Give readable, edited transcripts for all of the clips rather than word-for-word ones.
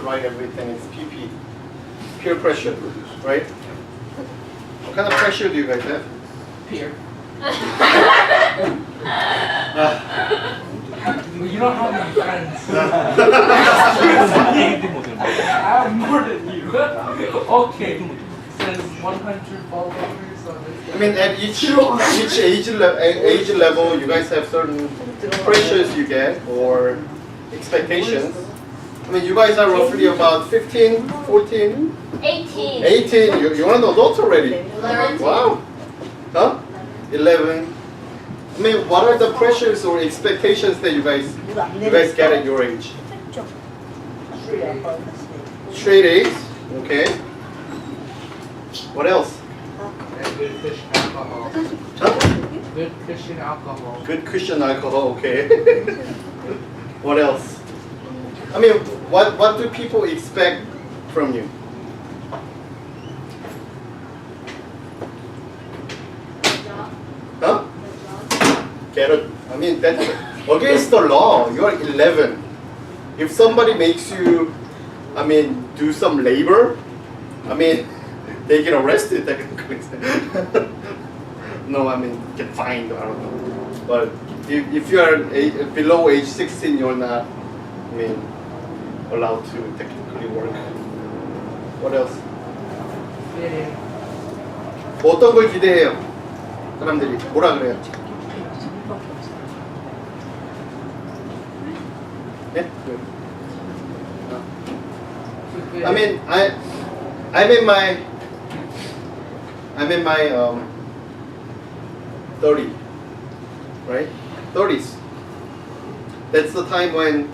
write everything. It's PP, peer pressure, right? What kind of pressure do you guys have? Peer. You don't have any friends. I have more than you. Okay. Says 100 followers. So I mean, at each age level, you guys have certain pressures you get or expectations. I mean, you guys are roughly about 15, 14, 18. 18. You're an adult already. 11. Wow. Huh? 11. I mean, what are the pressures or expectations that you guys get at your age? Straight A's. Okay. What else? and good Christian alcohol. Huh? Good Christian alcohol. Good Christian alcohol. Okay. What else? I mean, what do people expect from you? Huh? Get a, I mean, that's against the law. You're 11. If somebody makes you, I mean, do some labor, I mean, they get arrested technically. No, I mean, get fined, I don't know. But if you are below age 16, you're not, I mean, allowed to technically work. What else? Fitting. 뭐 어떤 걸 기대해요? 사람들이 뭐라 그래요? 네? I mean, I'm in my 30, right? 30s. That's the time when,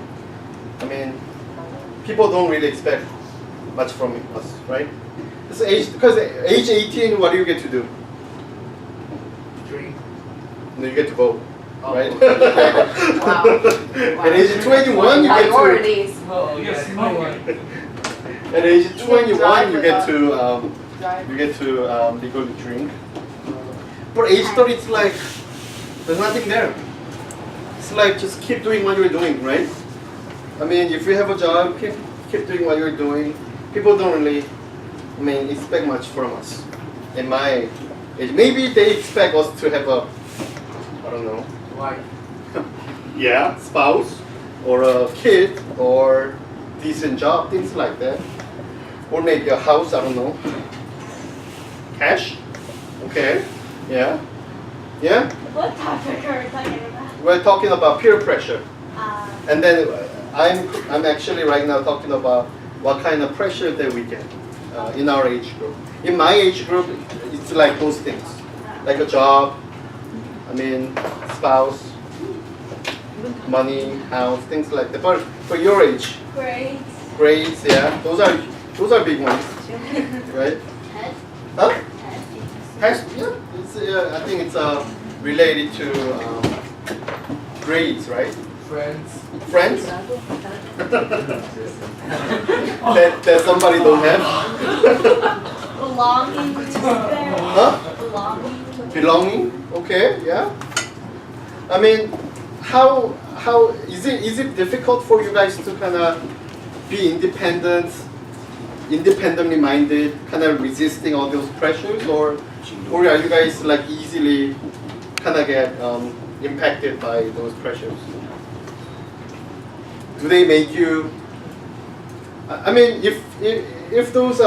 I mean, people don't really expect much from us, right? This age, because age 18, what do you get to do? Drink. No, you get to vote, Oh. right? Wow. At age 21, you get to. Priorities. Oh, yes, At age 21, you get drive to legally drink. For age 30, it's like there's nothing there. It's like just keep doing what you're doing, right? I mean, if you have a job, keep doing what you're doing. People don't really, I mean, expect much from us. In my age, maybe they expect us to have a, I don't know, Why? yeah, spouse or a kid or decent job, things like that. Or maybe a house, I don't know. Cash? Okay. Yeah. Yeah? What topic are we talking about? We're talking about peer pressure. And then I'm actually right now talking about what kind of pressure that we get in our age group. In my age group, it's like those things. Like a job, I mean, spouse, money, house, things like that. But for your age, Grades. grades, yeah, those are big ones, right? Tests. Huh? Test, yeah. It's, I think it's related to grades, right? Friends. Friends that somebody don't have. Belonging to there. Huh? Belonging. Belonging. Okay, yeah. I mean, how is it difficult for you guys to kind of be independently minded, kind of resisting all those pressures, or are you guys like easily kind of get impacted by those pressures? Do they make you? I mean, if those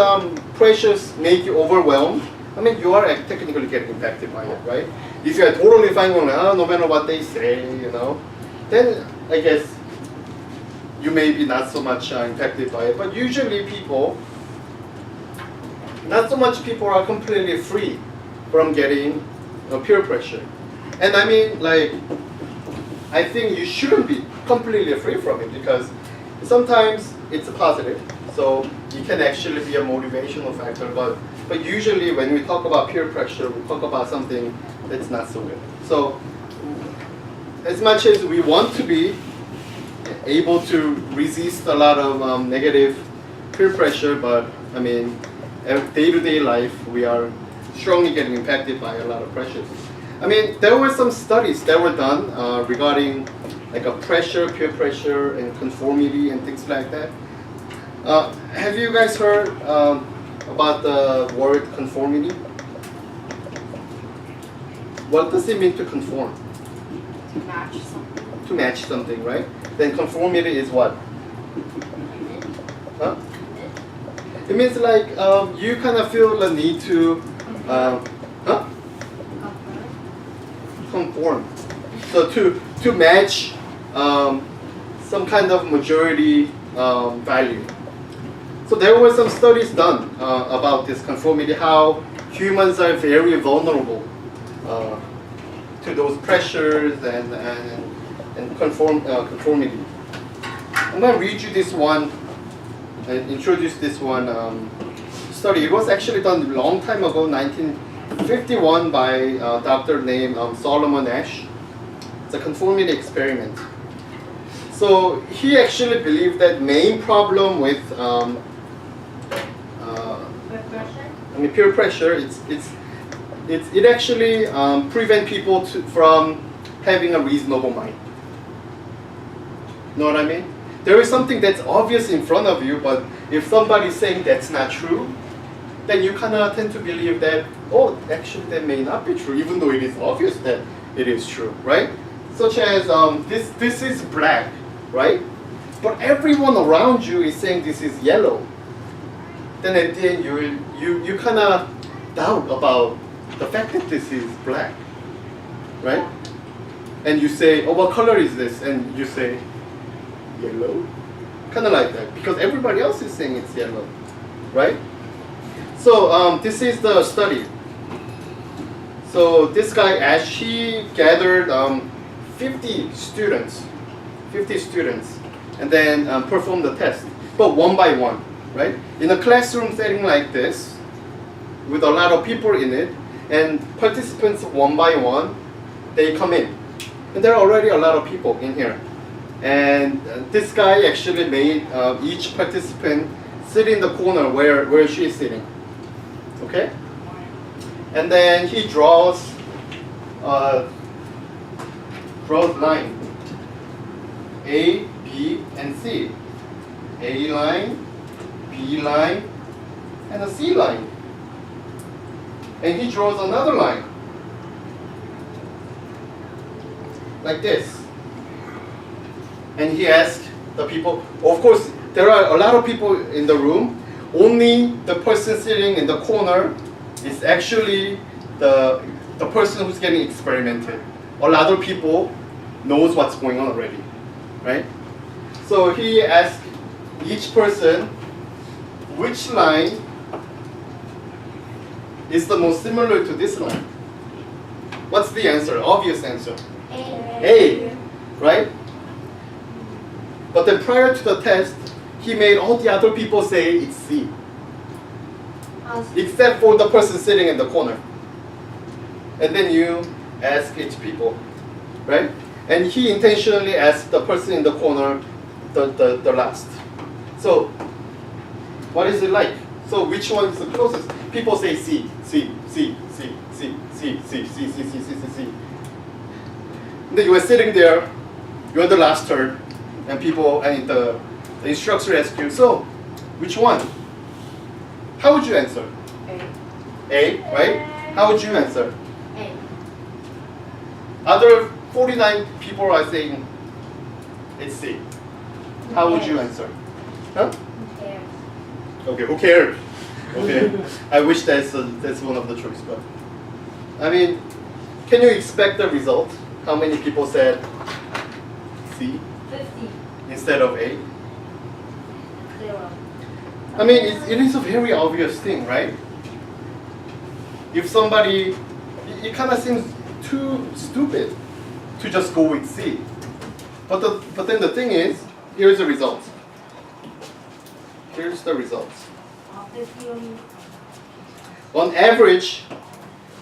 pressures make you overwhelmed, I mean, you are technically getting impacted by it, right? If you are totally fine going, no matter what they say, you know, then I guess you may be not so much impacted by it. But usually people, not so much people are completely free from getting peer pressure. And I mean, like, I think you shouldn't be completely free from it, because sometimes it's a positive, so it can actually be a motivational factor. But usually when we talk about peer pressure, we talk about something that's not so good. So as much as we want to be able to resist a lot of negative peer pressure, but I mean, day-to-day life, we are strongly getting impacted by a lot of pressures. I mean, there were some studies that were done regarding like a pressure, peer pressure, and conformity and things like that. Have you guys heard about the word conformity? What does it mean to conform? To match something. To match something, right? Then conformity is what? Huh? It means like you kind of feel the need to huh? Conform. So to match some kind of majority value. So there were some studies done about this conformity, how humans are very vulnerable to those pressures and conformity. I'm going to read you this one and introduce this one study. It was actually done a long time ago, 1951, by a doctor named Solomon Asch. It's a conformity experiment. So he actually believed that main problem with peer pressure, it actually prevent people from having a reasonable mind. Know what I mean? There is something that's obvious in front of you, but if somebody's saying that's not true, then you kind of tend to believe that, oh, actually that may not be true, even though it is obvious that it is true, right? Such as this is black, right? But everyone around you is saying this is yellow. Then at the end you kind of doubt about the fact that this is black, right? And you say, oh, what color is this? And you say, yellow. Kind of like that, because everybody else is saying it's yellow, right? So this is the study. So this guy Ash, he gathered 50 students, and then performed the test, but one by one, right? In a classroom setting like this, with a lot of people in it, and participants one by one, they come in, and there are already a lot of people in here. And this guy actually made each participant sit in the corner where she is sitting. Okay? And then he draws line. A, B, and C. A line, B line, and a C line. And he draws another line. Like this. And he asked the people, of course, there are a lot of people in the room. Only the person sitting in the corner is actually the person who's getting experimented. All other people knows what's going on already, right? So he asked each person which line is the most similar to this line. What's the answer? Obvious answer. A, right? But then prior to the test, he made all the other people say it's C. Except for the person sitting in the corner. And then you ask each people, right? And he intentionally asked the person in the corner the last. So, what is it like? So which one is the closest? People say C, C, C, C, C, C, C, C, C, C, C, C, C. And then you were sitting there, you're the last turn, and the instructor asks you, so, which one? How would you answer? A, right? How would you answer? A. Other 49 people are saying it's C. How would you answer? Huh? Who cares? Okay, who cares? Okay, I wish that's one of the choice, but I mean, can you expect the result? How many people said C 50. instead of A? 0. I mean, it is a very obvious thing, right? If somebody, it kind of seems too stupid to just go with C. But then the thing is, here's the results. Here's the results. 50 only. On average,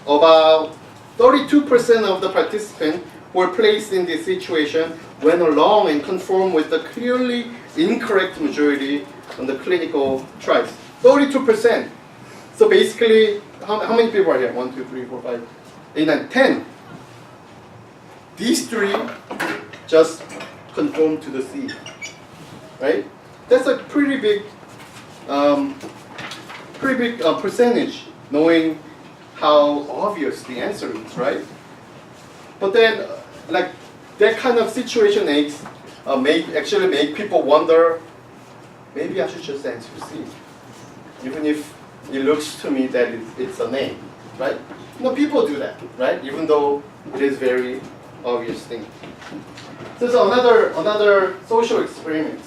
about 32% of the participants were placed in this situation went along and conformed with the clearly incorrect majority on the clinical trials. 32%. So basically, how many people are here? 1, 2, 3, 4, 5, 8, 9, 10. These three just conform to the C. Right? That's a pretty big pretty big percentage, knowing how obvious the answer is, right? But then, like that kind of situation actually make people wonder. Maybe I should just answer C, even if it looks to me that it's a name, right? No, people do that, right? Even though it is very obvious thing. So it's another social experiment.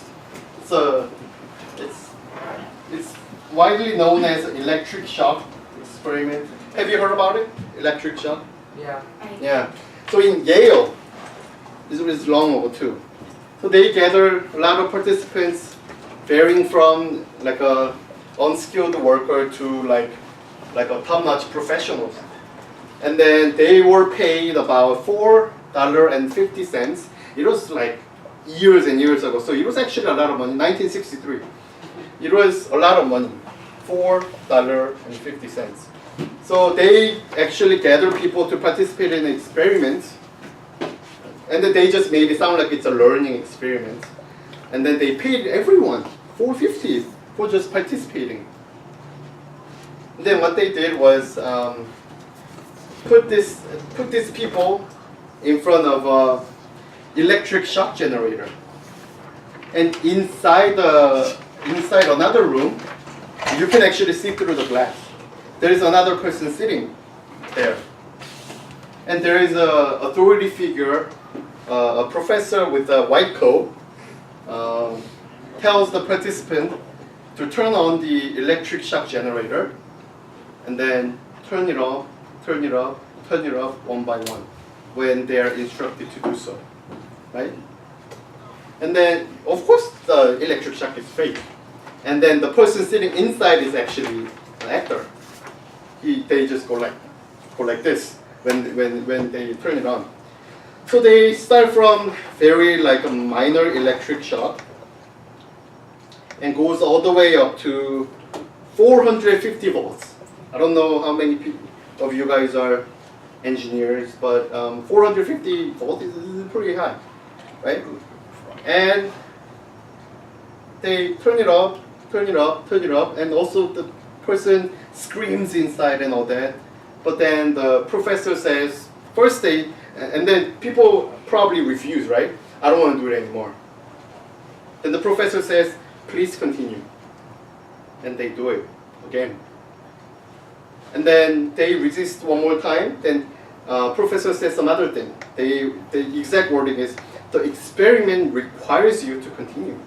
It's widely known as electric shock experiment. Have you heard about it? Electric shock? Yeah. Yeah. So in Yale, this was long ago too. So they gathered a lot of participants, varying from like a unskilled worker to like a top-notch professionals, and then they were paid about $4.50. It was like years and years ago, so it was actually a lot of money. 1963. It was a lot of money, $4.50. So they actually gathered people to participate in experiments, and then they just made it sound like it's a learning experiment. And then they paid everyone $4.50 for just participating. And then what they did was put these people in front of a electric shock generator, and inside another room, you can actually see through the glass. There is another person sitting there, and there is a authority figure, a professor with a white coat, tells the participant to turn on the electric shock generator, and then turn it off, turn it off, turn it off one by one when they are instructed to do so, right? And then, of course, the electric shock is fake. And then the person sitting inside is actually an actor. They just go like this when they turn it on. So they start from very like a minor electric shock and goes all the way up to 450 volts. I don't know how many people of you guys are engineers, but 450 volts is pretty high, right? And they turn it up, turn it up, turn it up, and also the person screams inside and all that. But then the professor says, and then people probably refuse, right? I don't want to do it anymore. Then the professor says, please continue. And they do it again. And then they resist one more time. Then professor says some other thing. The exact wording is, the experiment requires you to continue.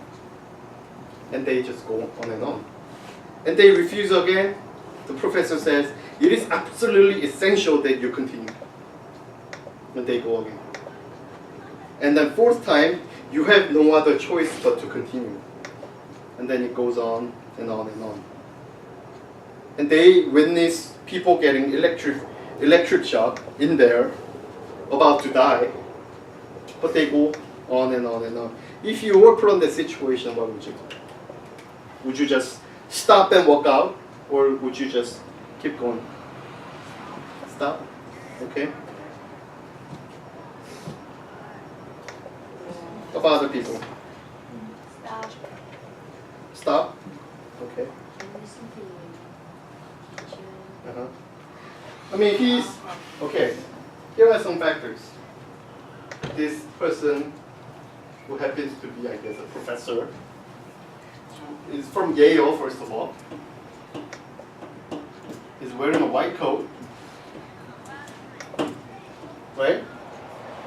And they just go on and on. And they refuse again. The professor says, it is absolutely essential that you continue. And they go again. And then fourth time, you have no other choice but to continue. And then it goes on and on and on. And they witness people getting electric shock in there, about to die. But they go on and on and on. If you were put in that situation, what would you do? Would you just stop and walk out? Or would you just keep going? Stop? Okay. How about other people? Stop. Stop? Okay. Listen to you. Uh-huh. I mean, okay, here are some factors. This person, who happens to be, I guess, a professor, is from Yale, first of all. He's wearing a white coat. Right?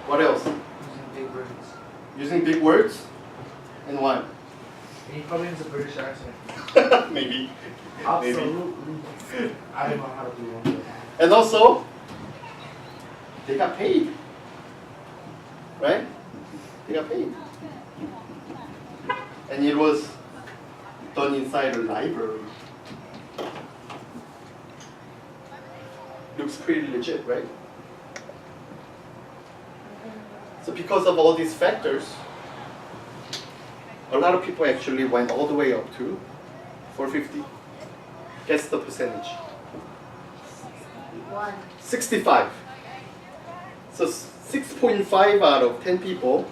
What else? Using big words. Using big words? And what? And he probably has a British accent. Maybe. Absolutely. I don't know how to do one. And also, they got paid. Right? They got paid. And it was done inside a library. Looks pretty legit, right? So because of all these factors, a lot of people actually went all the way up to 450. Guess the percentage. 65. So 6.5 out of 10 people,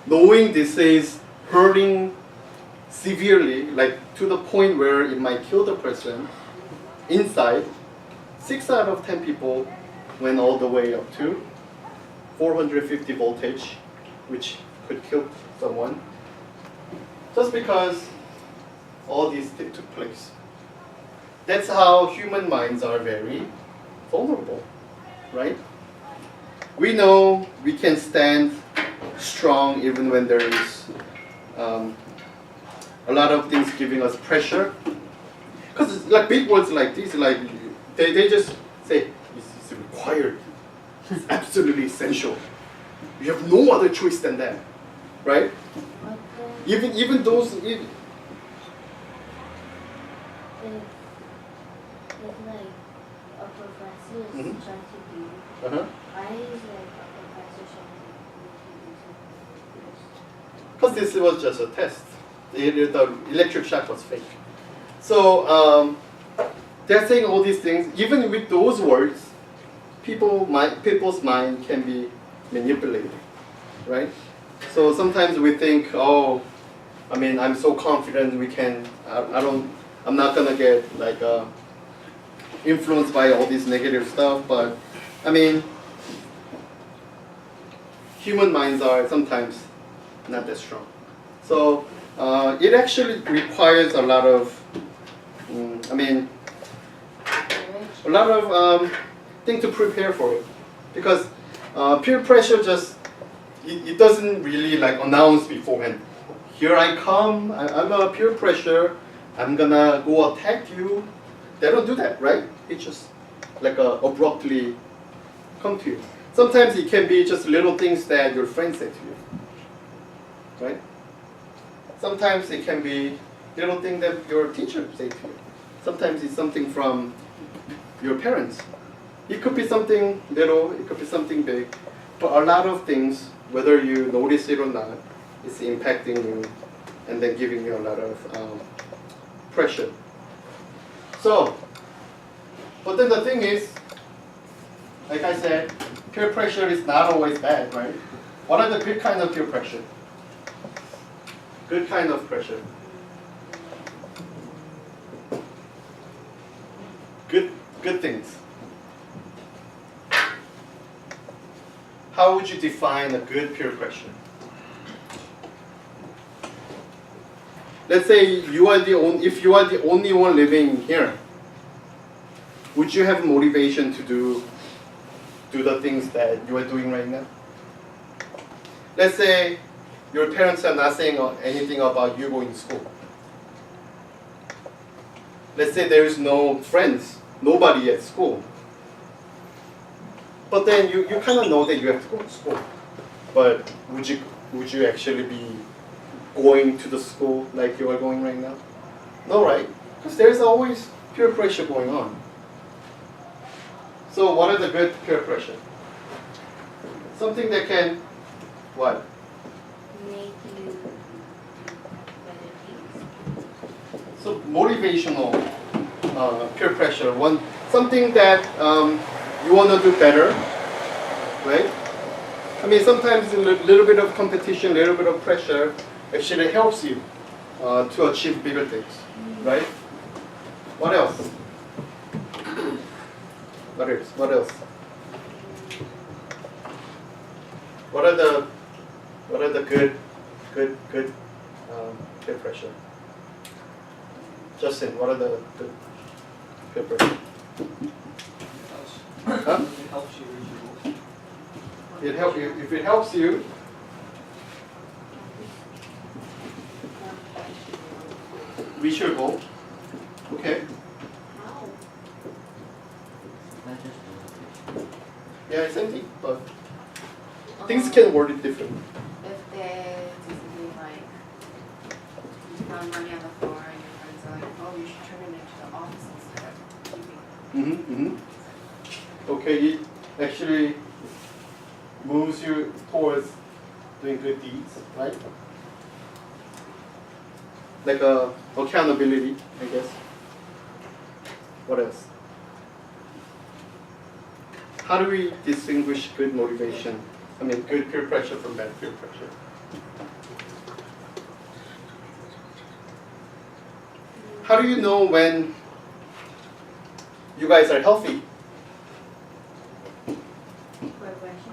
knowing this is hurting severely, like to the point where it might kill the person inside, 6 out of 10 people went all the way up to 450 voltage, which could kill someone, just because all these things took place. That's how human minds are very vulnerable, right? We know we can stand strong even when there is a lot of things giving us pressure. Because like big words like this, like they just say it's required, it's absolutely essential. You have no other choice than that, right? Even those. If like a professor is Mhm. trying to do, Uh-huh. why is like a professor trying to do Because this was just a test. The electric shock was fake. So they're saying all these things. Even with those words, people's mind can be manipulated, right? So sometimes we think, oh, I mean, I'm so confident we can. I'm not gonna get like influenced by all this negative stuff. But I mean, human minds are sometimes not that strong. So it actually requires a lot of, a lot of things to prepare for it, because peer pressure just it doesn't really like announce beforehand. Here I come. I'm a peer pressure. I'm gonna go attack you. They don't do that, right? It just like abruptly come to you. Sometimes it can be just little things that your friends say to you, right? Sometimes it can be little thing that your teacher say to you. Sometimes it's something from your parents. It could be something little, it could be something big, but a lot of things, whether you notice it or not, is impacting you and then giving you a lot of pressure. So, but then the thing is, like I said, peer pressure is not always bad, right? What are the good kind of peer pressure? Good kind of pressure. Good things. How would you define a good peer pressure? Let's say if you are the only one living here, would you have motivation to do the things that you are doing right now? Let's say your parents are not saying anything about you going to school. Let's say there is no friends, nobody at school. But then you kind of know that you have to go to school. But would you actually be going to the school like you are going right now? No, right? Because there's always peer pressure going on. So what are the good peer pressure? Something that can, what? make you do better things? So motivational peer pressure, something that you want to do better, right? I mean, sometimes a little bit of competition, a little bit of pressure actually helps you to achieve bigger things, right? What else? What else? What are the good peer pressure? Justin, what are the good peer pressure? Huh? It helps you reach your goals. It help you if it helps you. Reach your goal. Okay. How? Yeah, it's empty, but things can word it differently. If they basically like you found money on the floor and your friends are like, oh, you should turn it into the office instead of keeping it. Okay, it actually moves you towards doing good deeds, right? Like accountability, I guess. What else? How do we distinguish good motivation? I mean, good peer pressure from bad peer pressure? how do you know when you guys are healthy? What question?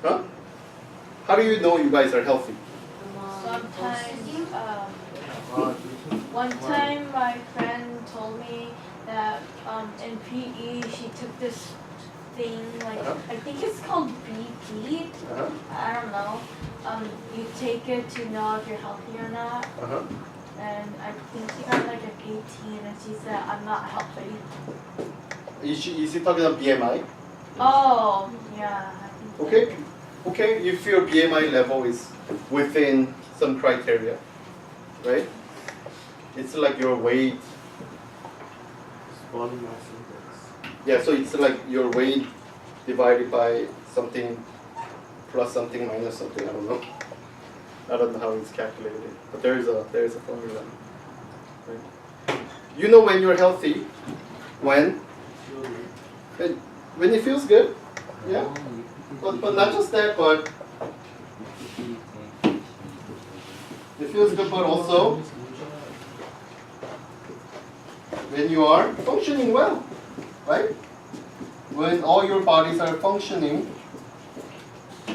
Huh? How do you know you guys are healthy? Sometimes, one time my friend told me that in PE she took this thing, like, I think it's called BP. Uh-huh. I don't know. You take it to know if you're healthy or not. Uh-huh. And I think she got like an 18 and she said, I'm not healthy. Is he talking about BMI? Oh, yeah. I think so. Okay. Okay, if your BMI level is within some criteria, right? It's like your weight. Body mass index. Yeah, so it's like your weight divided by something plus something minus something. I don't know. I don't know how it's calculated, but there is a formula. Right? You know when you're healthy, when it feels good. Yeah. But not just that, but it feels good, but also when you are functioning well, right? When all your bodies are functioning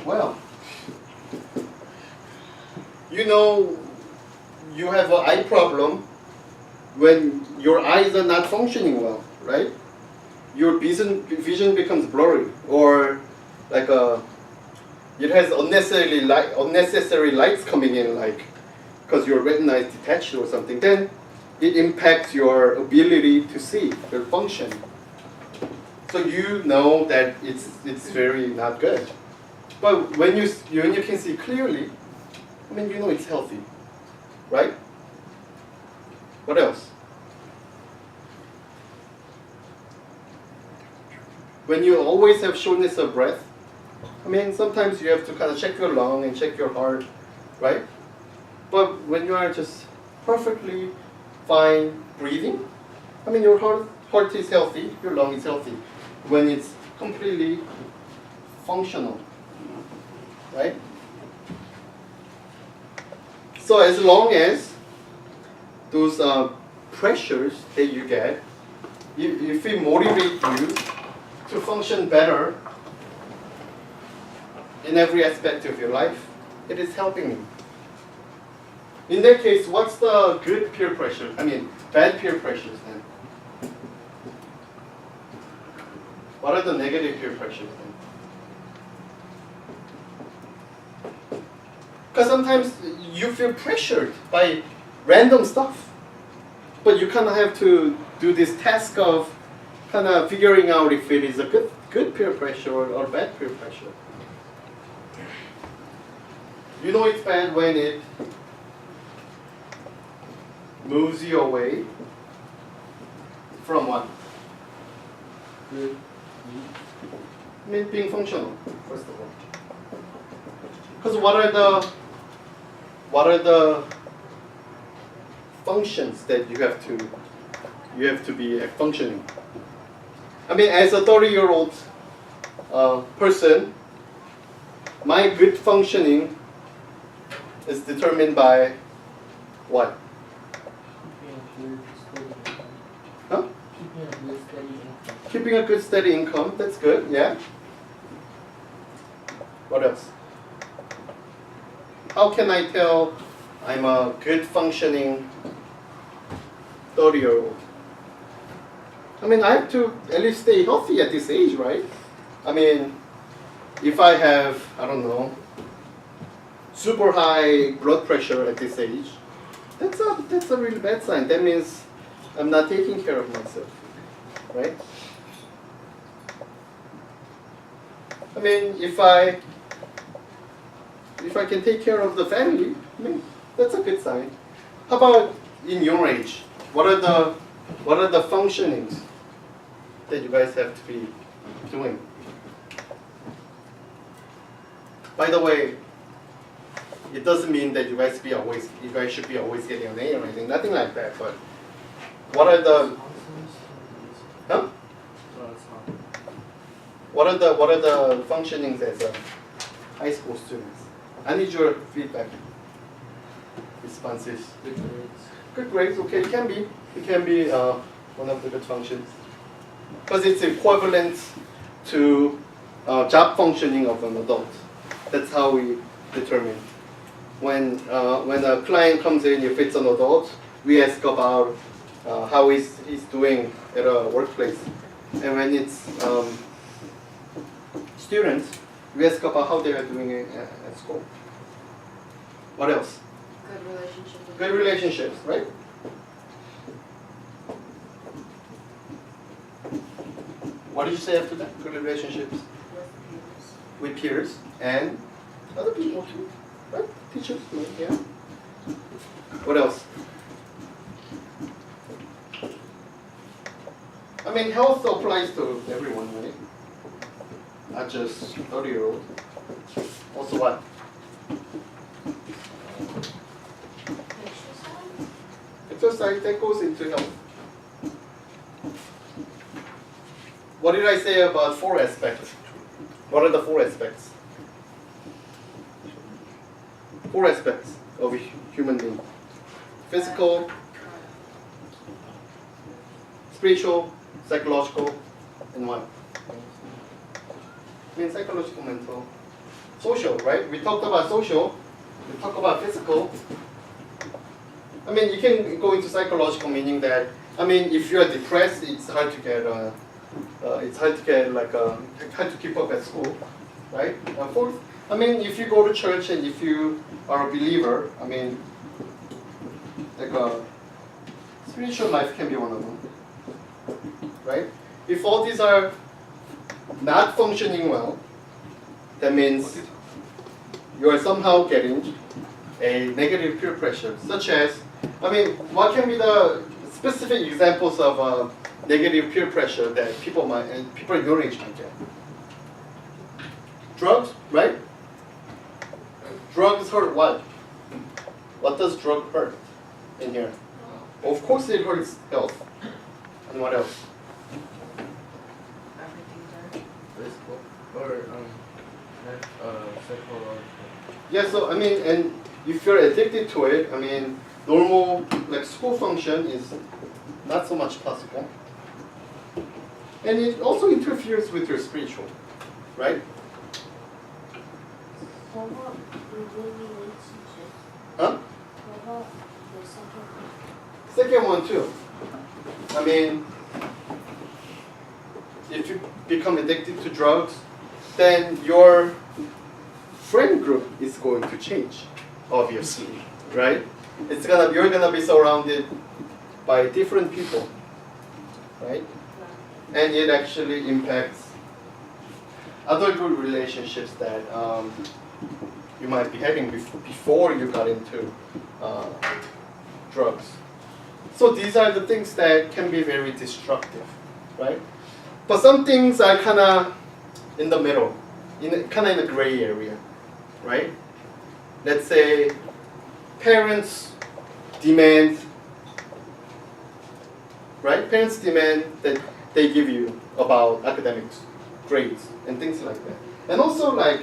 well. You know, you have an eye problem when your eyes are not functioning well, right? Your vision becomes blurry, or like it has unnecessary lights coming in, like because your retina is detached or something. Then it impacts your ability to see, your function. So you know that it's very not good. But when you can see clearly, I mean, you know it's healthy, right? What else? When you always have shortness of breath, I mean, sometimes you have to kind of check your lung and check your heart, right? But when you are just perfectly fine breathing, I mean, your heart is healthy, your lung is healthy. When it's completely functional, right? So as long as those pressures that you get, if it motivates you to function better in every aspect of your life, it is helping you. In that case, what's the good peer pressure? I mean, bad peer pressures then? What are the negative peer pressures then? Because sometimes you feel pressured by random stuff, but you kind of have to do this task of kind of figuring out if it is a good peer pressure or bad peer pressure. You know it's bad when it moves you away from what? Good. I mean, being functional, first of all. Because what are the functions that you have to be functioning? I mean, as a 30-year-old person, my good functioning is determined by what? Huh? Keeping a good steady income. That's good, yeah. What else? How can I tell I'm a good functioning 30-year-old? I mean, I have to at least stay healthy at this age, right? I mean, if I have, I don't know, super high blood pressure at this age, that's a really bad sign. That means I'm not taking care of myself, right? I mean, if I can take care of the family, I mean, that's a good sign. How about in your age? What are the functionings that you guys have to be doing? By the way, it doesn't mean that you guys should be always getting an A or anything. Nothing like that. But what are the What are the functionings as a high school students? I need your feedback, responses. Good grades. Good grades, okay, it can be. It can be one of the good functions. Because it's equivalent to job functioning of an adult. That's how we determine. When a client comes in, if it's an adult, we ask about how he's doing at a workplace. And when it's students, we ask about how they are doing at school. What else? Good relationships. Good relationships, right? What did you say after that? Good relationships with peers and other people too, right? Teachers, yeah. What else? I mean, health applies to everyone, right? Not just 30-year-old. Also what? Exercise, that goes into health. What did I say about 4 aspects? What are the 4 aspects? 4 aspects of a human being. Physical, spiritual, psychological, and what? I mean psychological, mental. Social, right? We talked about social, we talked about physical. I mean, you can go into psychological, meaning that, I mean, if you are depressed, it's hard to get hard to keep up at school, right? Fourth, I mean, if you go to church and if you are a believer, I mean, like spiritual life can be one of them, right? If all these are not functioning well, that means you are somehow getting a negative peer pressure, such as, I mean, what can be the specific examples of negative peer pressure that people in your age might get? Drugs, right? Drugs hurt what? What does drug hurt in here? Of course it hurts health. And what else? Physical or psychological. Yeah, so I mean, and if you're addicted to it, I mean, normal like school function is not so much possible. And it also interferes with your spiritual, right? What about relationships? Huh? What about the second one? Second one too. I mean, if you become addicted to drugs, then your friend group is going to change, obviously, right? You're gonna be surrounded by different people, right? And it actually impacts other good relationships that you might be having before you got into drugs. So these are the things that can be very destructive, right? But some things are kind of in the middle, kind of in a gray area, right? Let's say parents demand, right? Parents demand that they give you about academics, grades, and things like that. And also like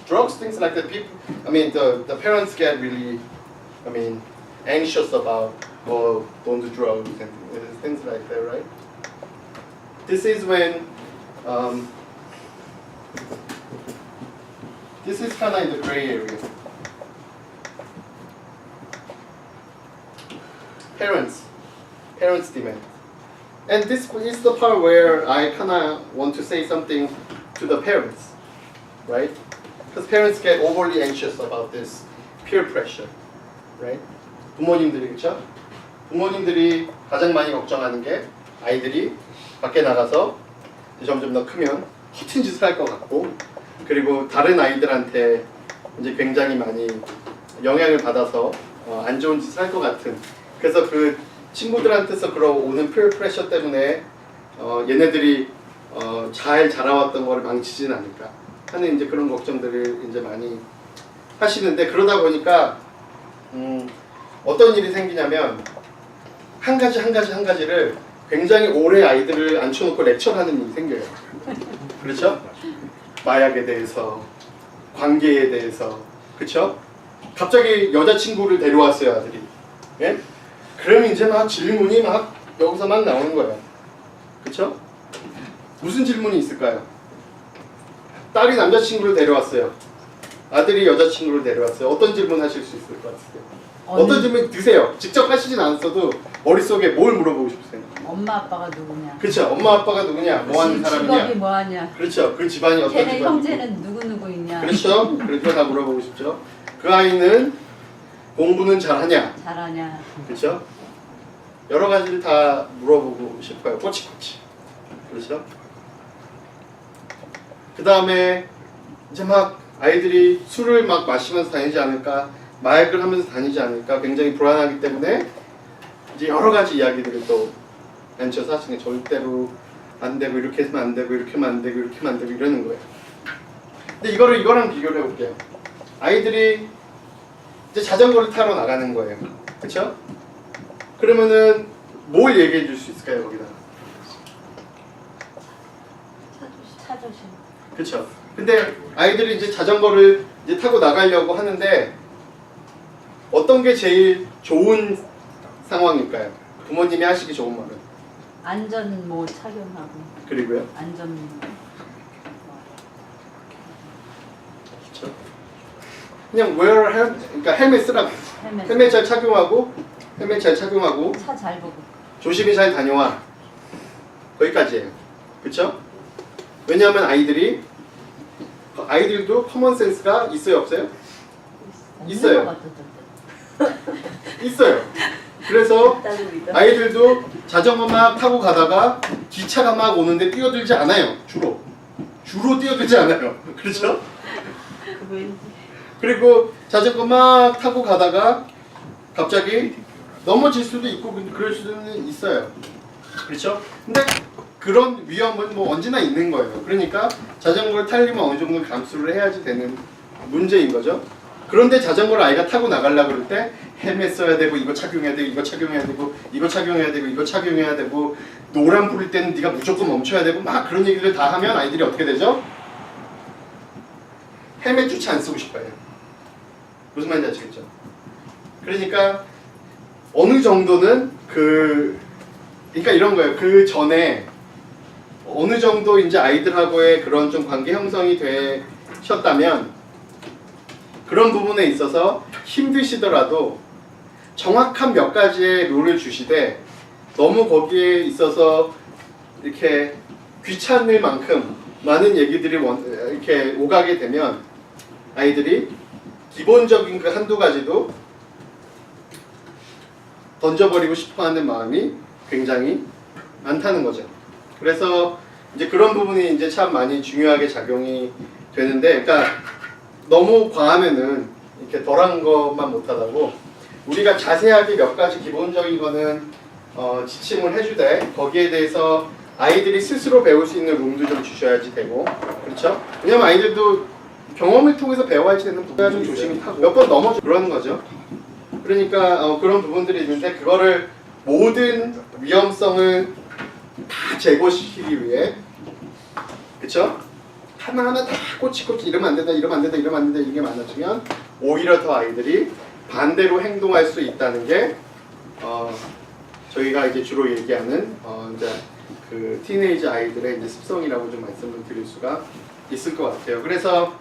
drugs, things like that. People, I mean, the parents get really, I mean, anxious about, oh, don't do drugs and things like that, right? This is when, this is kind of in the gray area. Parents demand. And this is the part where I kind of want to say something to the parents, right? Because parents get overly anxious about this peer pressure, right? 부모님들이, 그렇죠? 부모님들이 가장 많이 걱정하는 게 아이들이 밖에 나가서 점점 더 크면 허튼 짓을 할 것 같고, 그리고 다른 아이들한테 이제 굉장히 많이 영향을 받아서 안 좋은 짓을 할 것 같은. 그래서 그 친구들한테서 그러오는 peer pressure 때문에 얘네들이 잘 자라왔던 거를 망치진 않을까 하는 이제 그런 걱정들을 이제 많이 하시는데, 그러다 보니까 어떤 일이 생기냐면 한 가지를 굉장히 오래 아이들을 앉혀놓고 렉처하는 일이 생겨요. 그렇죠? 마약에 대해서, 관계에 대해서, 그렇죠? 갑자기 여자친구를 데려왔어요, 아들이. 예? 그럼 이제 막 질문이 막 여기서 막 나오는 거예요. 그쵸? 무슨 질문이 있을까요? 딸이 남자친구를 데려왔어요. 아들이 여자친구를 데려왔어요. 어떤 질문 하실 수 있을 것 같으세요? 어떤 질문 드세요. 직접 하시진 않았어도 머릿속에 뭘 물어보고 싶으세요? 엄마 아빠가 누구냐? 그렇죠. 엄마 아빠가 누구냐? 뭐 하는 사람이냐? 직업이 뭐 하냐? 그렇죠. 그 집안이 어떤 걔네 집안이고. 형제는 누구 있냐? 그렇죠. 그렇게 다 물어보고 싶죠. 그 아이는 공부는 잘하냐? 잘하냐? 그렇죠. 여러 가지를 다 물어보고 싶어요. 꼬치꼬치. 그렇죠. 그 다음에 이제 막 아이들이 술을 막 마시면서 다니지 않을까, 마약을 하면서 다니지 않을까 굉장히 불안하기 때문에 이제 여러 가지 이야기들을 또 벤처에서 하시는 게 절대로 안 되고 이렇게 해서는 안 되고 이렇게 하면 안 되고 이렇게 하면 안 되고 이러는 거예요. 근데 이거랑 비교를 해볼게요. 아이들이 이제 자전거를 타러 나가는 거예요. 그렇죠? 그러면은 뭘 얘기해 줄 수 있을까요, 거기다? 차조심. 그렇죠. 근데 아이들이 이제 자전거를 이제 타고 나가려고 하는데 어떤 게 제일 좋은 상황일까요? 부모님이 하시기 좋은 말은? 안전 뭐 착용하고. 그리고요? 안전. 그렇죠. 그냥 wear helmet, 그러니까 헬멧 쓰라고. 헬멧 잘 착용하고, 헬멧 잘 착용하고, 차 잘 보고. 조심히 잘 다녀와. 거기까지예요. 그렇죠? 왜냐하면 아이들도 커먼 센스가 있어요, 없어요? 있어요. 있어요. 그래서 아이들도 자전거 막 타고 가다가 기차가 막 오는데 뛰어들지 않아요. 주로 뛰어들지 않아요. 그렇죠? 그리고 자전거 막 타고 가다가 갑자기 넘어질 수도 있고 그럴 수는 있어요. 그렇죠? 근데 그런 위험은 뭐 언제나 있는 거예요. 그러니까 자전거를 타려면 어느 정도 감수를 해야지 되는 문제인 거죠. 그런데 자전거를 아이가 타고 나가려고 그럴 때 헬멧 써야 되고 이거 착용해야 되고 이거 착용해야 되고 이거 착용해야 되고 이거 착용해야 되고 노란 불일 때는 네가 무조건 멈춰야 되고 막 그런 얘기를 다 하면 아이들이 어떻게 되죠? 헬멧 조차 안 쓰고 싶어요. 무슨 말인지 아시겠죠? 그러니까 어느 정도는 그러니까 이런 거예요. 그 전에 어느 정도 이제 아이들하고의 그런 좀 관계 형성이 되셨다면 그런 부분에 있어서 힘드시더라도 정확한 몇 가지의 룰을 주시되 너무 거기에 있어서 이렇게 귀찮을 만큼 많은 얘기들이 이렇게 오가게 되면 아이들이 기본적인 그 한두 가지도 던져버리고 싶어하는 마음이 굉장히 많다는 거죠. 그래서 이제 그런 부분이 이제 참 많이 중요하게 작용이 되는데, 그러니까 너무 과하면은 이렇게 덜한 것만 못하다고 우리가 자세하게 몇 가지 기본적인 거는 지침을 해주되 거기에 대해서 아이들이 스스로 배울 수 있는 룸도 좀 주셔야지 되고, 그렇죠? 왜냐면 아이들도 경험을 통해서 배워야지 되는 부분이 좀 조심히 하고 몇 번 넘어져 그러는 거죠. 그러니까 그런 부분들이 있는데 그거를 모든 위험성을 다 제거시키기 위해, 그렇죠? 하나하나 다 꼬치꼬치 이러면 안 된다, 이러면 안 된다, 이러면 안 된다 이게 많아지면 오히려 더 아이들이 반대로 행동할 수 있다는 게 저희가 이제 주로 얘기하는 이제 그 티네이저 아이들의 이제 습성이라고 좀 말씀을 드릴 수가 있을 것 같아요. 그래서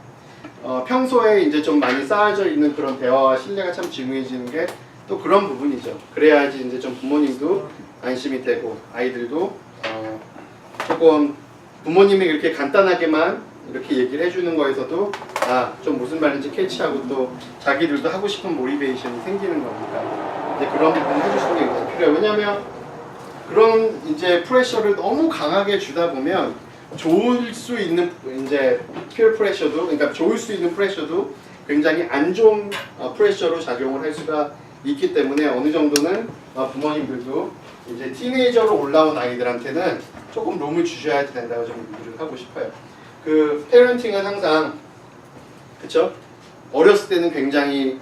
평소에 이제 좀 많이 쌓여져 있는 그런 대화와 신뢰가 참 중요해지는 게 또 그런 부분이죠. 그래야지 이제 좀 부모님도 안심이 되고 아이들도 조금 부모님이 이렇게 간단하게만 이렇게 얘기를 해주는 거에서도 좀 무슨 말인지 캐치하고 또 자기들도 하고 싶은 모티베이션이 생기는 거니까 이제 그런 부분 해주시는 게 굉장히 필요해요. 왜냐하면 그런 이제 프레셔를 너무 강하게 주다 보면 좋을 수 있는 이제 피어 프레셔도, 그러니까 좋을 수 있는 프레셔도 굉장히 안 좋은 프레셔로 작용을 할 수가 있기 때문에 어느 정도는 부모님들도 이제 티네이저로 올라온 아이들한테는 조금 룸을 주셔야 된다고 좀 얘기를 하고 싶어요. 그 페런팅은 항상 그쵸? 어렸을 때는 굉장히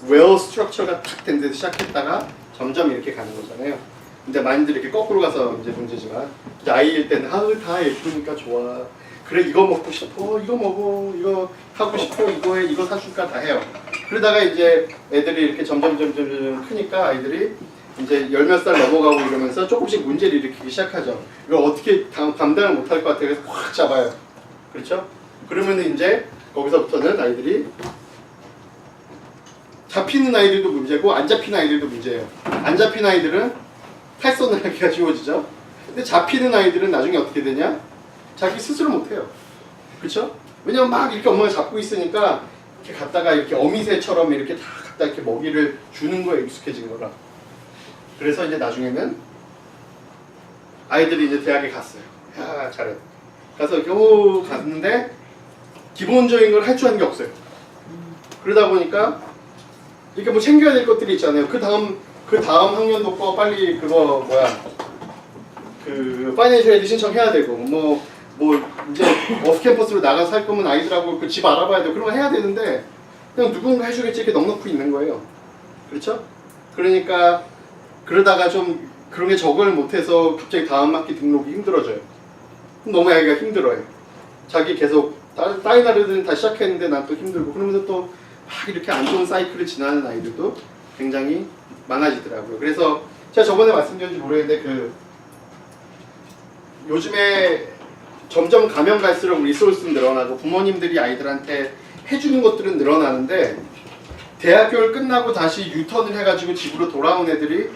웰 스트럭처가 탁 된 데서 시작했다가 점점 이렇게 가는 거잖아요. 근데 많이들 이렇게 거꾸로 가서 이제 문제지만 이제 아이일 때는 다 예쁘니까 좋아. 그래 이거 먹고 싶어, 이거 먹어, 이거 하고 싶어, 이거 해, 이거 사줄까 다 해요. 그러다가 이제 애들이 이렇게 점점 크니까 아이들이 이제 열 몇 살 넘어가고 이러면서 조금씩 문제를 일으키기 시작하죠. 이걸 어떻게 감당을 못할 것 같아요. 그래서 확 잡아요. 그렇죠? 그러면 이제 거기서부터는 아이들이 잡히는 아이들도 문제고 안 잡히는 아이들도 문제예요. 안 잡히는 아이들은 탈선을 하기가 쉬워지죠. 근데 잡히는 아이들은 나중에 어떻게 되냐? 자기 스스로 못해요. 그렇죠? 왜냐면 막 이렇게 엄마가 잡고 있으니까 이렇게 갖다가 이렇게 어미새처럼 이렇게 다 갖다 이렇게 먹이를 주는 거에 익숙해진 거라. 그래서 이제 나중에는 아이들이 이제 대학에 갔어요. 야, 잘해. 가서 겨우 갔는데 기본적인 걸 할 줄 아는 게 없어요. 그러다 보니까 이렇게 뭐 챙겨야 될 것들이 있잖아요. 그 다음 학년도 거 빨리 그거 그 파이낸셜 에드 신청해야 되고 뭐 이제 오프 캠퍼스로 나가서 할 거면 아이들하고 그 집 알아봐야 되고 그런 거 해야 되는데 그냥 누군가 해주겠지 이렇게 넉넉히 있는 거예요. 그렇죠? 그러니까 그러다가 좀 그런 게 적응을 못해서 갑자기 다음 학기 등록이 힘들어져요. 너무 아기가 힘들어요. 자기 계속 다른 아이들은 다 시작했는데 난 또 힘들고 그러면서 또 막 이렇게 안 좋은 사이클을 지나는 아이들도 굉장히 많아지더라고요. 그래서 제가 저번에 말씀드렸는지 모르겠는데 그 요즘에 점점 가면 갈수록 리소스는 늘어나고 부모님들이 아이들한테 해주는 것들은 늘어나는데 대학교를 끝나고 다시 유턴을 해가지고 집으로 돌아온 애들이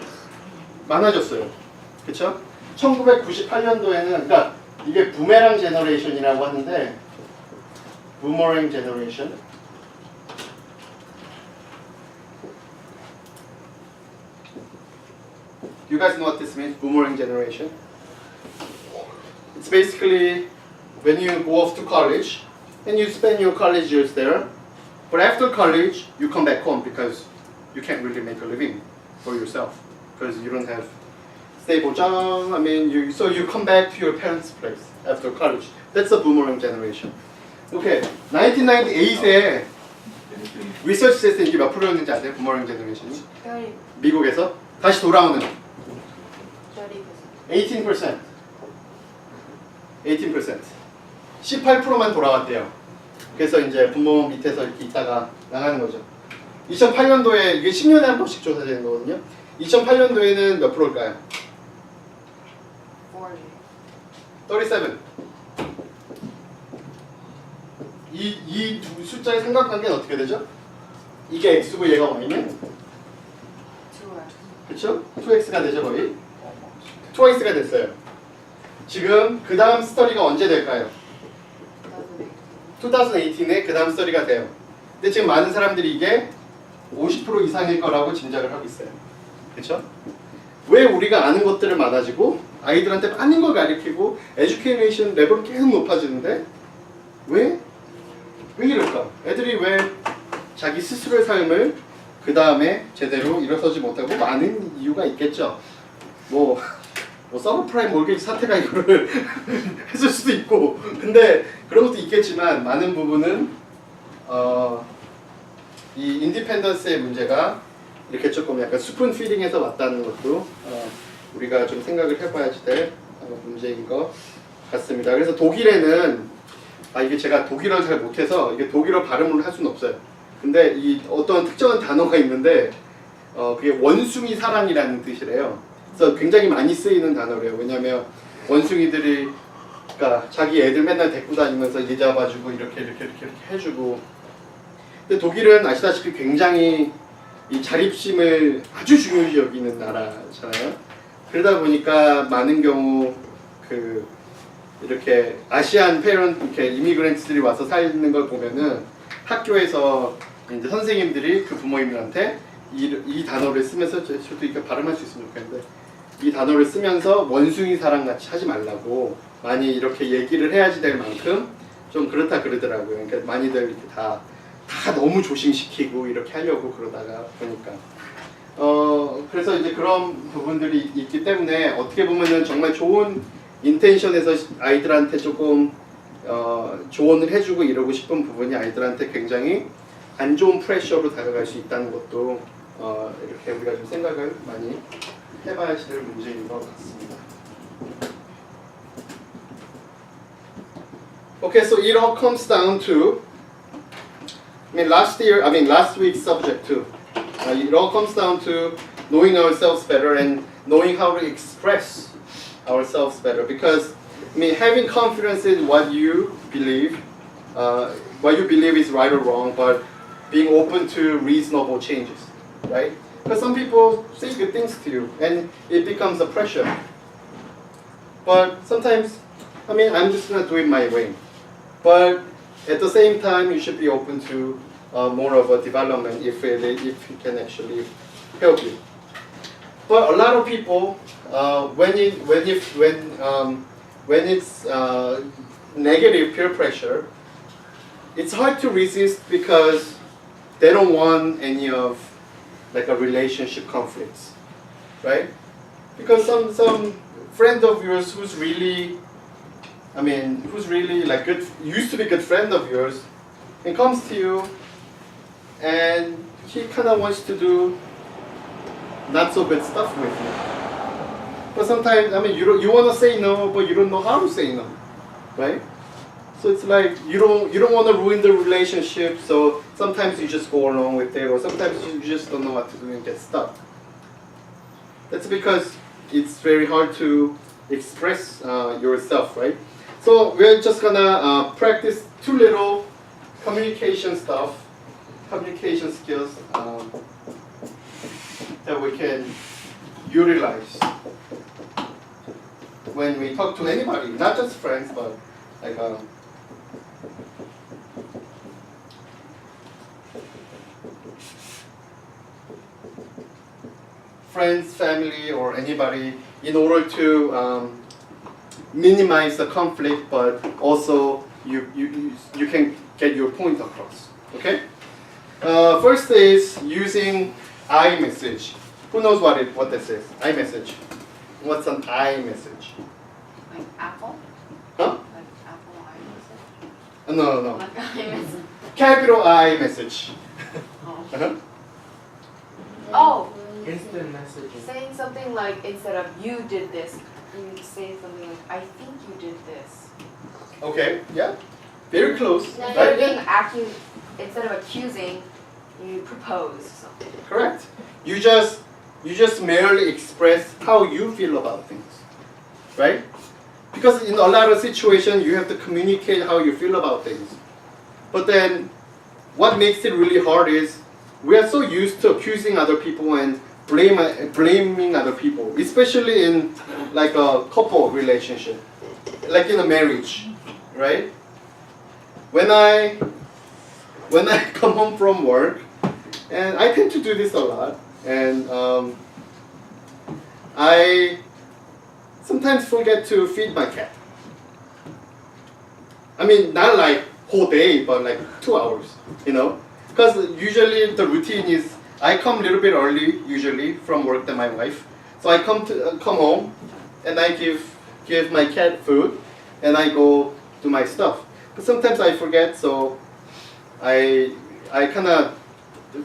많아졌어요. 그쵸? 1998년도에는 그러니까 이게 부메랑 제너레이션이라고 하는데 부머랭 제너레이션 You guys know what this means? Boomerang generation? It's basically when you go off to college and you spend your college years there, but after college you come back home because you can't really make a living for yourself because you don't have stable job. I mean, so you come back to your parents' place after college. That's the boomerang generation. Okay, 1998에 리서치 했을 때 이게 몇 프로였는지 아세요? boomerang generation이? 미국에서 다시 돌아오는 18%. 18%만 돌아왔대요. 그래서 이제 부모 밑에서 이렇게 있다가 나가는 거죠. 2008년도에 이게 10년에 한 번씩 조사되는 거거든요. 2008년도에는 몇 프로일까요? 37. 이 두 숫자의 삼각관계는 어떻게 되죠? 이게 x고 얘가 y면 그쵸? 2x가 되죠 거의? 2x가 됐어요. 지금 그 다음 스터디가 언제 될까요? 2018에 그 다음 스터디가 돼요. 근데 지금 많은 사람들이 이게 50% 이상일 거라고 짐작을 하고 있어요. 그쵸? 왜 우리가 아는 것들은 많아지고 아이들한테 많은 걸 가르치고 에듀케이션 레벨은 계속 높아지는데 왜 이럴까? 애들이 왜 자기 스스로의 삶을 그 다음에 제대로 일어서지 못하고 많은 이유가 있겠죠. 뭐 서브프라임 몰게지 사태가 이거를 했을 수도 있고 근데 그런 것도 있겠지만 많은 부분은 이 인디펜던스의 문제가 이렇게 조금 약간 스푼 피딩에서 왔다는 것도 우리가 좀 생각을 해봐야지 될 문제인 것 같습니다. 그래서 독일에는 이게 제가 독일어를 잘 못해서 이게 독일어 발음을 할 수는 없어요. 근데 이 어떤 특정한 단어가 있는데 그게 원숭이 사랑이라는 뜻이래요. 그래서 굉장히 많이 쓰이는 단어래요. 왜냐하면 원숭이들이 그러니까 자기 애들 맨날 데리고 다니면서 얘 잡아주고 이렇게 해주고 근데 독일은 아시다시피 굉장히 이 자립심을 아주 중요시 여기는 나라잖아요. 그러다 보니까 많은 경우 이렇게 아시안 페런 이렇게 이미그런트들이 와서 살는 걸 보면은 학교에서 이제 선생님들이 그 부모님들한테 이 단어를 쓰면서 저도 이렇게 발음할 수 있으면 좋겠는데 이 단어를 쓰면서 원숭이 사랑 같이 하지 말라고 많이 이렇게 얘기를 해야지 될 만큼 좀 그렇다 그러더라고요. 그러니까 많이들 이렇게 다 너무 조심시키고 이렇게 하려고 그러다가 보니까 그래서 이제 그런 부분들이 있기 때문에 어떻게 보면은 정말 좋은 인텐션에서 아이들한테 조금 조언을 해주고 이러고 싶은 부분이 아이들한테 굉장히 안 좋은 프레셔로 다가갈 수 있다는 것도 이렇게 우리가 좀 생각을 많이 해봐야 될 문제인 것 같습니다. Okay, so it all comes down to last week's subject too. It all comes down to knowing ourselves better and knowing how to express ourselves better. Because I mean, having confidence in what you believe is right or wrong, but being open to reasonable changes, right? Because some people say good things to you, and it becomes a pressure. But sometimes, I mean, I'm just gonna do it my way. But at the same time, you should be open to more of a development if it can actually help you. But a lot of people, when it's negative peer pressure, it's hard to resist because they don't want any of like a relationship conflicts, right? Because some friend of yours who's really like good, used to be good friend of yours, and comes to you, and he kind of wants to do not so good stuff with you. But sometimes, I mean, you want to say no, but you don't know how to say no, right? So it's like you don't want to ruin the relationship, so sometimes you just go along with it, or sometimes you just don't know what to do and get stuck. That's because it's very hard to express yourself, right? So we're just gonna practice 2 little communication skills that we can utilize when we talk to anybody, not just friends, but like friends, family, or anybody, in order to minimize the conflict, but also you can get your point across. Okay. First is using I message. Who knows what this is? I message. What's an I message? Like Apple? Huh? Like Apple iMessage? No. Like iMessage. Capital I message. Oh. Uh-huh. Oh, Instant messaging. saying something like instead of you did this, you say something like I think you did this. Okay. Yeah. Very close. No, Instead of Right? being instead of accusing, you propose something. Correct. You just merely express how you feel about things, right? Because in a lot of situations you have to communicate how you feel about things. But then, what makes it really hard is we are so used to accusing other people and blaming other people, especially in like a couple relationship, like in a marriage, right? When I come home from work, and I tend to do this a lot, and I sometimes forget to feed my cat. I mean, not like whole day, but like 2 hours, you know? Because usually the routine is I come a little bit early, usually from work than my wife. So I come home, and I give my cat food, and I go do my stuff. But sometimes I forget, so I kind of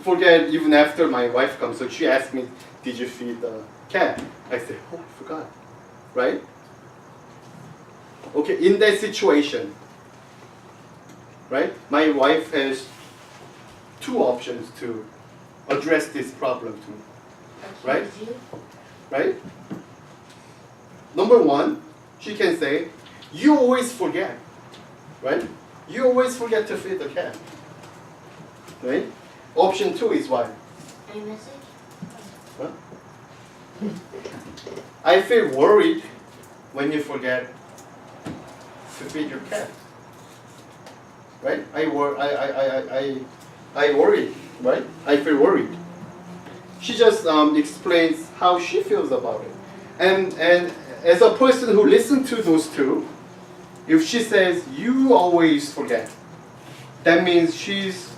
forget even after my wife comes. So she asks me, "Did you feed the cat?" I say, "Oh, I forgot," right? Okay, in that situation, right? My wife has 2 options to address this problem to me, right? Right? Number 1, she can say, "You always forget," right? "You always forget to feed the cat," right? Option 2 is what? iMessage? Huh? "I feel worried when you forget to feed your cat," right? I worry, right? I feel worried. She just explains how she feels about it. And as a person who listens to those 2, if she says, "You always forget," that means she's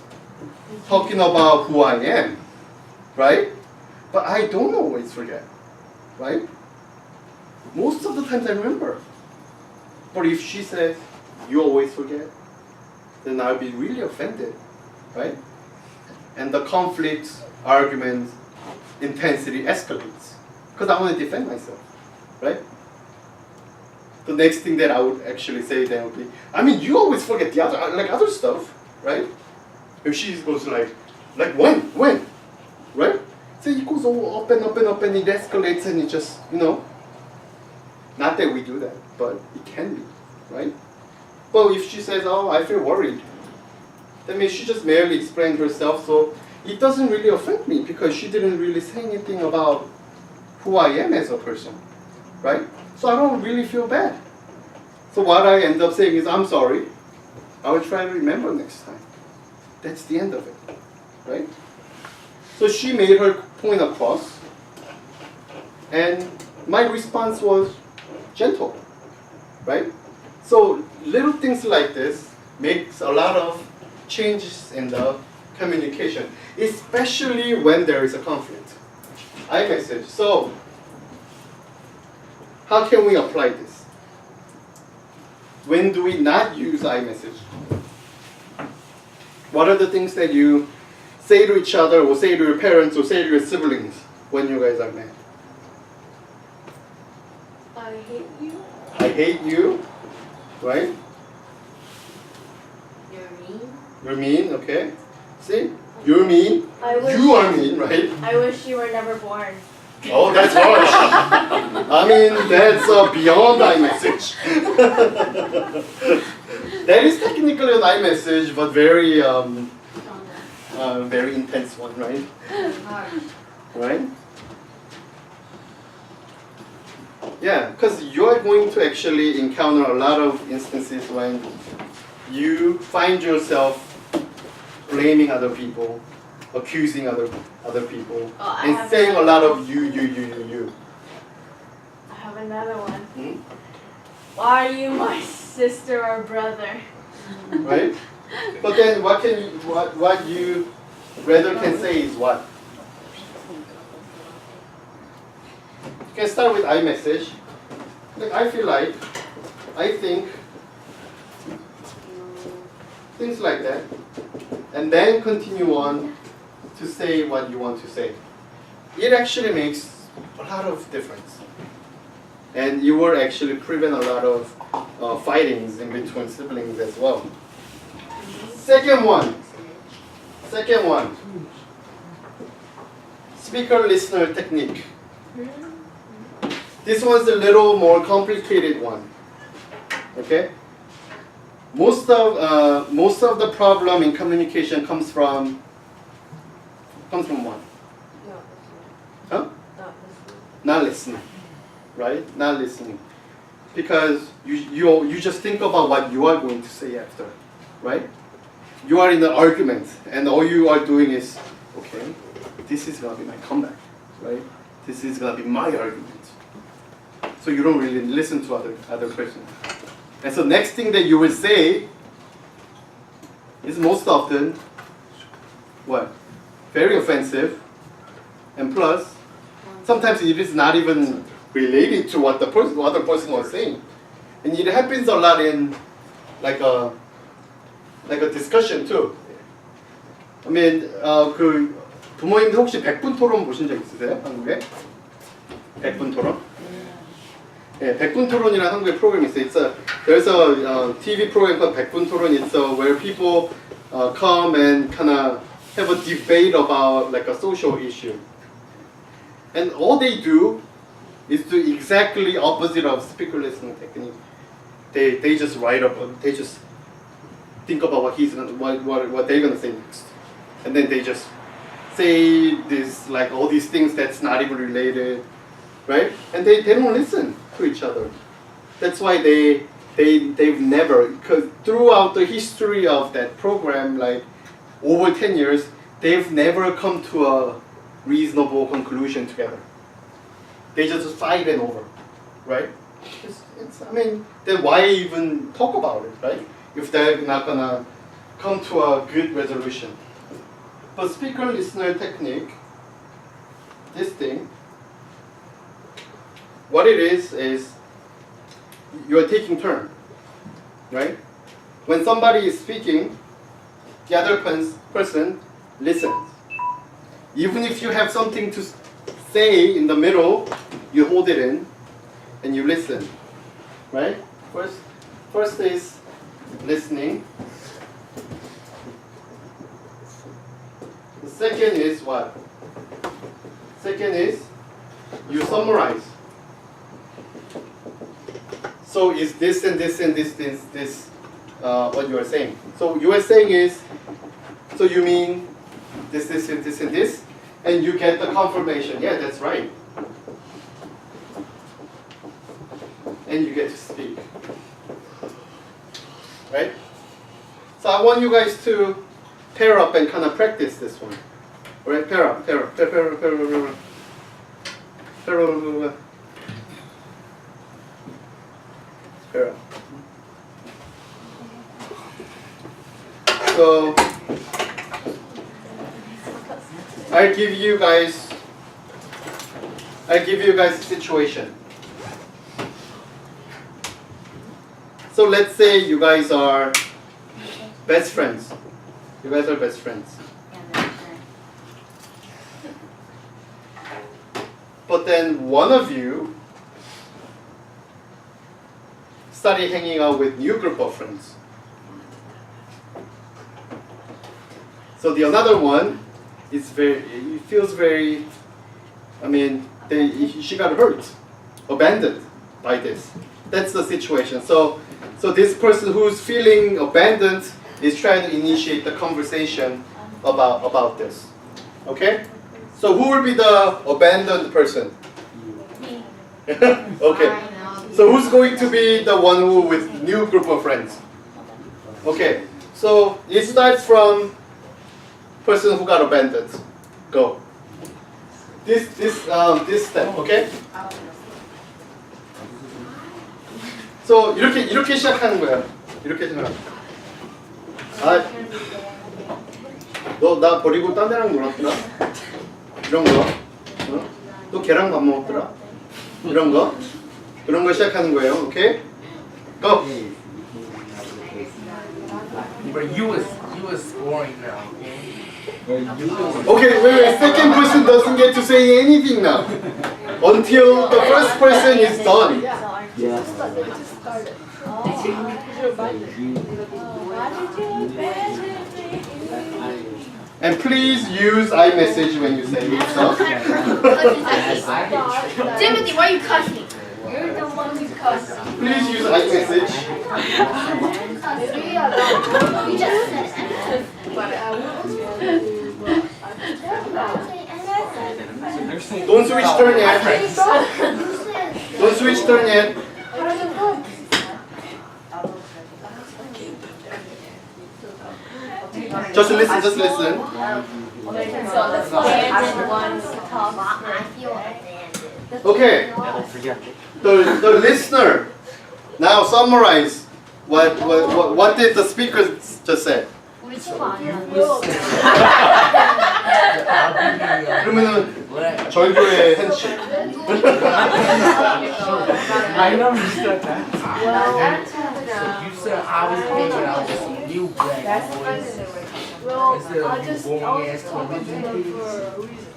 talking about who I am, right? But I don't always forget, right? Most of the times I remember. But if she says, "You always forget," then I'll be really offended, right? And the conflicts, arguments, intensity escalates. Because I want to defend myself, right? The next thing that I would actually say then would be, "I mean, you always forget the other stuff, right?" If she goes like when, right? So it goes all up and up and up and it escalates and it just, not that we do that, but it can be, right? Well, if she says, oh, I feel worried, that means she just merely explained herself, so it doesn't really affect me because she didn't really say anything about who I am as a person, right? So I don't really feel bad. So what I end up saying is, I'm sorry. I will try to remember next time. That's the end of it, right? So she made her point across, and my response was gentle, right? So little things like this makes a lot of changes in the communication, especially when there is a conflict. iMessage. So how can we apply this? When do we not use iMessage? What are the things that you say to each other or say to your parents or say to your siblings when you guys are mad? I hate you. I hate you, right? You're mean. You're mean, okay? See? You're mean. I wish You are mean, right? I wish you were never born. Oh, that's harsh. I mean, that's beyond iMessage. That is technically an iMessage, but very, very intense one, right? Right? Yeah, because you're going to actually encounter a lot of instances when you find yourself blaming other people, accusing other people, Oh, I and have saying a another- lot of you. I have another one. Hmm? Why are you my sister or brother? Right? But then what you rather can say is what? You can start with iMessage. Like I think, things like that. And then continue on to say what you want to say. It actually makes a lot of difference. And you will actually prevent a lot of fightings in between siblings as well. Second one. Speaker-listener technique. This one's a little more complicated one. Okay? Most of the problem in communication comes from what? Huh? Not listening. Right? Not listening. Because you just think about what you are going to say after. Right? You are in an argument and all you are doing is, okay, this is gonna be my comeback. Right? This is gonna be my argument. So you don't really listen to other person. And so next thing that you will say is most often what? Very offensive, and plus sometimes it is not even related to what the other person was saying. And it happens a lot in like a discussion too. I mean, 그 부모님들 혹시 100분 토론 보신 적 있으세요? 한국에? 100분 토론? 네, 100분 토론이라는 한국의 프로그램이 있어요. There's a TV program called 100분 토론. It's where people come and kind of have a debate about like a social issue. And all they do is do exactly opposite of speaker listening technique. They just write up, they just think about what they're gonna say next, and then they just say this like all these things that's not even related, right? And they don't listen to each other. That's why they've never, because throughout the history of that program, like over 10 years, they've never come to a reasonable conclusion together. They just fight and over, right? I mean, then why even talk about it, right? If they're not gonna come to a good resolution. But speaker-listener technique, this thing, what it is you're taking turn, right? When somebody is speaking, the other person listens. Even if you have something to say in the middle, you hold it in and you listen, right? First is listening. The second is what? Second is you summarize. So is this and this and this what you are saying? So you are saying is, so you mean this and this and this, and you get the confirmation. Yeah, that's right. And you get to speak. Right? So I want you guys to pair up and kind of practice this one. Alright, pair up. Pair up. So I'll give you guys a situation. So let's say you guys are best friends. You guys are best friends. But then one of you started hanging out with new group of friends. So the another one is it feels very, she got hurt, abandoned by this. That's the situation. So this person who's feeling abandoned is trying to initiate the conversation about this. Okay? So who will be the abandoned person? Me. Okay. So who's going to be the one who with new group of friends? Okay. So it starts from person who got abandoned. Go. This step. Okay? So 이렇게 시작하는 거야. 이렇게 생각. 너 나 버리고 딴 데랑 놀았더라? 이런 거. 어? 또 걔랑 밥 먹었더라? 이런 거. 그런 거 시작하는 거예요. 오케이? Go. But you was scoring now, okay? Okay, wait. Second person doesn't get to say anything now until the first person is done. And please use iMessage when you say stuff. Timothy, why are you cussing? You're the one who's cussing. Please use iMessage. You just said Don't switch turn yet. Don't switch turn yet. Just listen, just listen. I feel abandoned. Okay. The listener now summarize what did the speaker just say. 우리 친구 아니야. 그러면은 절교의 핸치. I know you said that. You said I was thinking I was new black boys. Well, Instead of I you just boring ass talking to Colombian them kids. for a reason.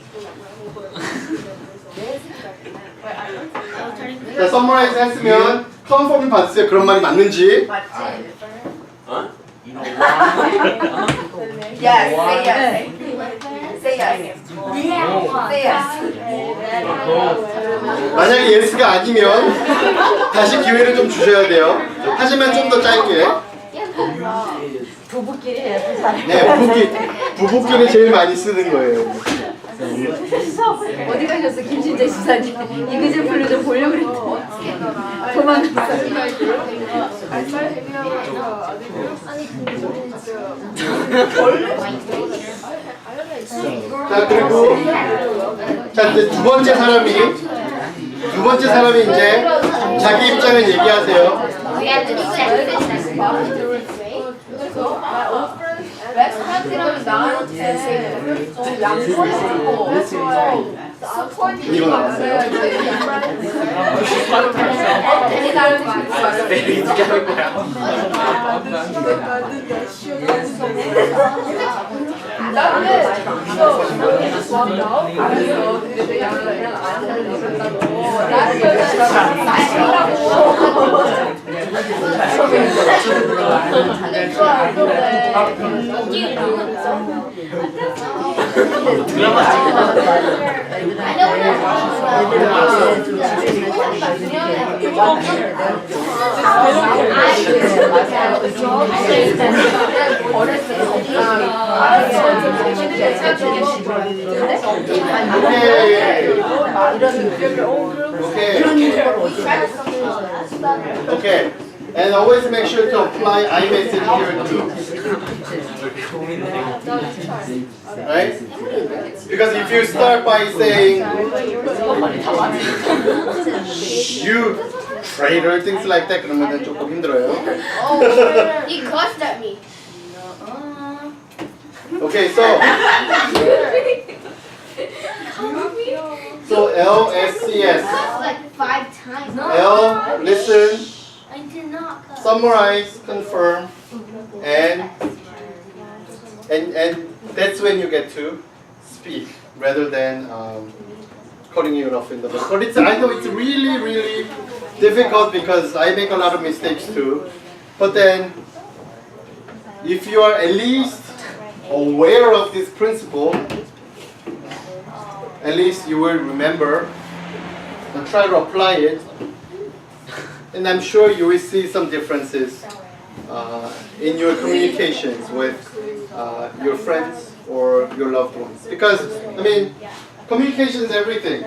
자, summarize 했으면 컨펌 받으세요. 그런 말이 맞는지. You know why? Yes, Why? say yes. Say yes. Say yes. 만약에 예스가 아니면 다시 기회를 좀 주셔야 돼요. 하지만 좀 더 짧게. 부부끼리 해야지 잘. 네, 부부끼리 제일 많이 쓰는 거예요. 어디 가셨어 김신재 지사님? 이그제 블루 좀 보려고 그랬더니 도망갔어. 자, 그리고 자, 이제 두 번째 사람이 이제 자기 입장을 얘기하세요. We have to be second. Best friend이라면 나한테 좀 양보해주고 서포트 이거 나왔어요. Okay. And always make sure to apply iMessage here too. Right? Because if you start by saying you traitor, things like that, 그러면 조금 힘들어요. He cussed at me. Okay, so LSCS. Cussed like 5 times. L, listen, I did not cuss. summarize, confirm, and that's when you get to speak rather than cutting you off in the middle. But I know it's really, really difficult because I make a lot of mistakes too. But then, if you are at least aware of this principle, at least you will remember and try to apply it. And I'm sure you will see some differences in your communications with your friends or your loved ones. Because, I mean, communication is everything.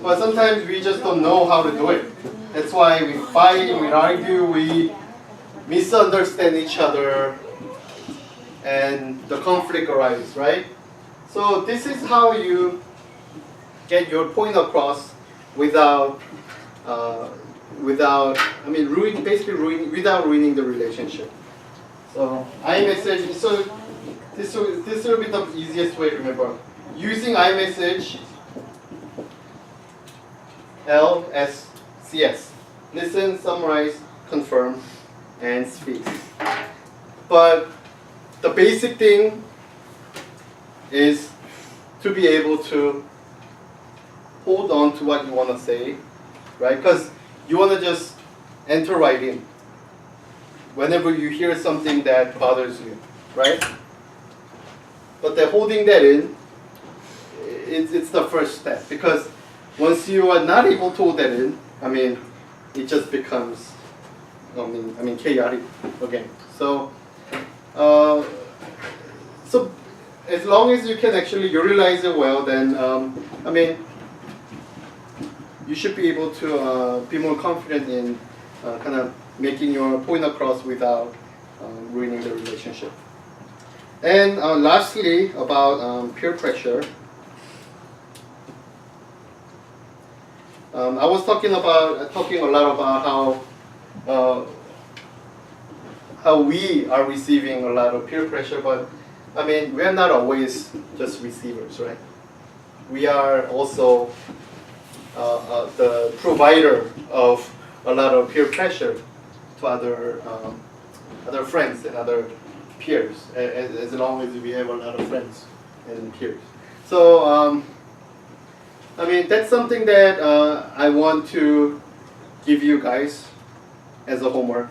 But sometimes we just don't know how to do it. That's why we fight, we argue, we misunderstand each other, and the conflict arises, right? So this is how you get your point across without without ruining the relationship. So iMessage. So this will be the easiest way to remember. Using iMessage, LSCS. Listen, summarize, confirm, and speak. But the basic thing is to be able to hold on to what you want to say, right? Because you want to just enter right in whenever you hear something that bothers you, right? But then holding that in, it's the first step, because once you are not able to hold that in, I mean, it just becomes, chaotic again. So as long as you can actually utilize it well, then you should be able to be more confident in kind of making your point across without ruining the relationship. And lastly, about peer pressure. I was talking a lot about how we are receiving a lot of peer pressure, but I mean, we are not always just receivers, right? We are also the provider of a lot of peer pressure to other friends and other peers, as long as we have a lot of friends and peers. So, I mean, that's something that I want to give you guys as a homework,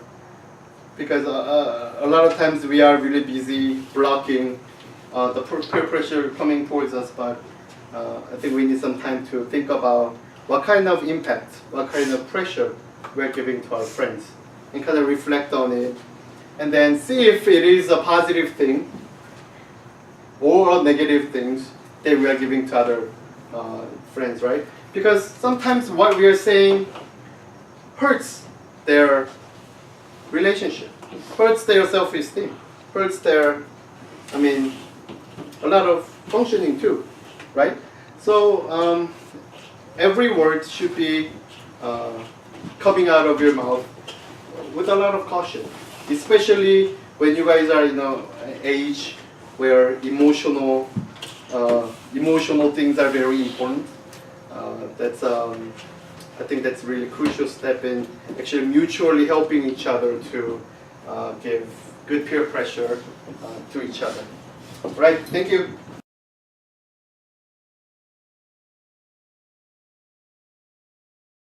because a lot of times we are really busy blocking the peer pressure coming towards us, but I think we need some time to think about what kind of impact, what kind of pressure we're giving to our friends, and kind of reflect on it, and then see if it is a positive thing or negative things that we are giving to other friends, right? Because sometimes what we are saying hurts their relationship, hurts their self-esteem, hurts their, a lot of functioning too, right? So every word should be coming out of your mouth with a lot of caution, especially when you guys are in an age where emotional things are very important. I think that's really crucial step in actually mutually helping each other to give good peer pressure to each other. Right? Thank you.